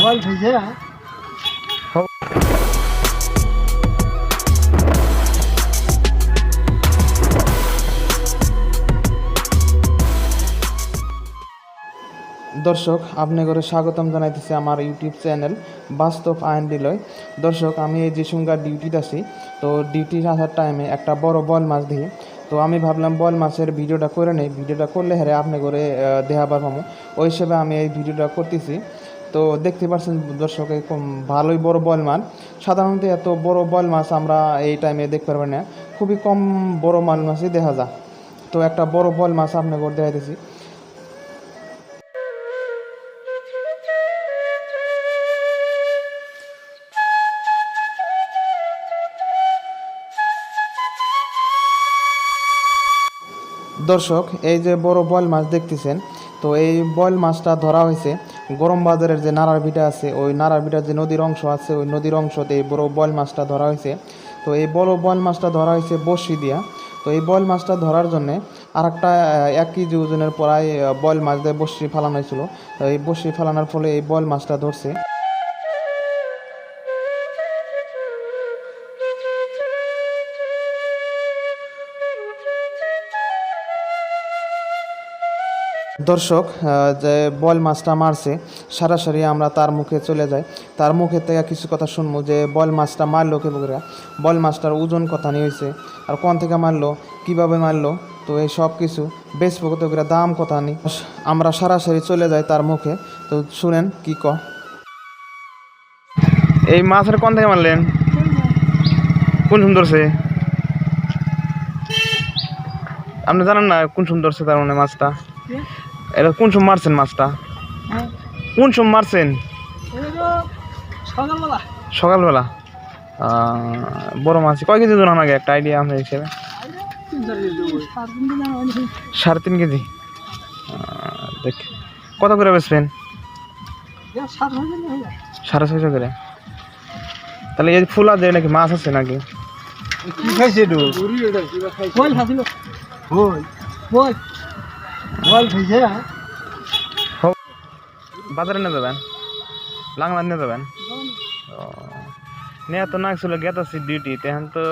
বল ভিজে দর্শক আপনাদের স্বাগতম জানাইতেছি আমার ইউটিউব চ্যানেল বাস্তব আইন বিলয়। দর্শক আমি এই যে সঙ্গার ডিউটিতে আছি, তো ডিউটি আসার টাইমে একটা বড় বল মাছ দিই। তো আমি ভাবলাম বল মাছের ভিডিওটা করে নেই, ভিডিওটা করলে হ্যাঁ আপনি করে দেখাবার পাবো, ওই হিসেবে আমি এই ভিডিওটা করতেছি। তো দেখতে পাচ্ছেন দর্শক ভালোই বড় বল মাছ। সাধারণত এত বড় বল মাছ আমরা এই টাইমে দেখতে পারবেন না, খুবই কম বড় মাল মাছই দেখা যায়। তো একটা বড় বল মাছ আপনাকে দেখাইতেছি। দর্শক এই যে বড় বল মাছ দেখতেছেন, তো এই বল মাছটা ধরা হয়েছে গরম বাজারের যে নারার ভিটা আছে, ওই নারার ভিটার যে নদীর অংশ আছে, ওই নদীর অংশতে এই বড় বল মাছটা ধরা হয়েছে। তো এই বড় বল মাছটা ধরা হয়েছে বড়শি দিয়া। তো এই বল মাছটা ধরার জন্যে আর একটা 1 কেজি ওজনের প্রায় বল মাছ দিয়ে বড়শি ফালানো হয়েছিল। এই বড়শি ফালানোর ফলে এই বল মাছটা ধরছে। দর্শক যে বল মাছটা মারছে, সরাসরি আমরা তার মুখে চলে যাই, তার মুখের থেকে কিছু কথা শুনবো যে বল মাছটা মারলো কে বলে, বল মাছটার ওজন কথা নিয়ে হয়েছে, আর কোন থেকে মারলো, কিভাবে মারলো, তো এই সব কিছু বেশ প্রকৃত করে দাম কথা নিই আমরা সরাসরি চলে যাই তার মুখে। তো শুনেন কি ক। এই মাছের কোন থেকে মারলেন, কোন সুন্দরছে আপনি জানেন না? কোন সুন্দরছে তার মানে মাছটা, এটা কোন সময় মারছেন মাছটা, কোন সময় মারছেন? সকালবেলা। বড় মাছ কয় কেজি ওজন আগে একটা আইডিয়া আমাদের হিসেবে? 3.5 কেজি। দেখ কত করে বেচবেন? 650 করে। তাহলে এই ফুল আছে নাকি মাছ আছে নাকি? কি খাইছে তো বল খাইছিল বল বল বল ভিজে বাজারে নিয়ে যাবেন, লাংলা নিয়ে যাবেন? নিয়ে তো না ছিল গেতাছি ডিউটি, তেহান তো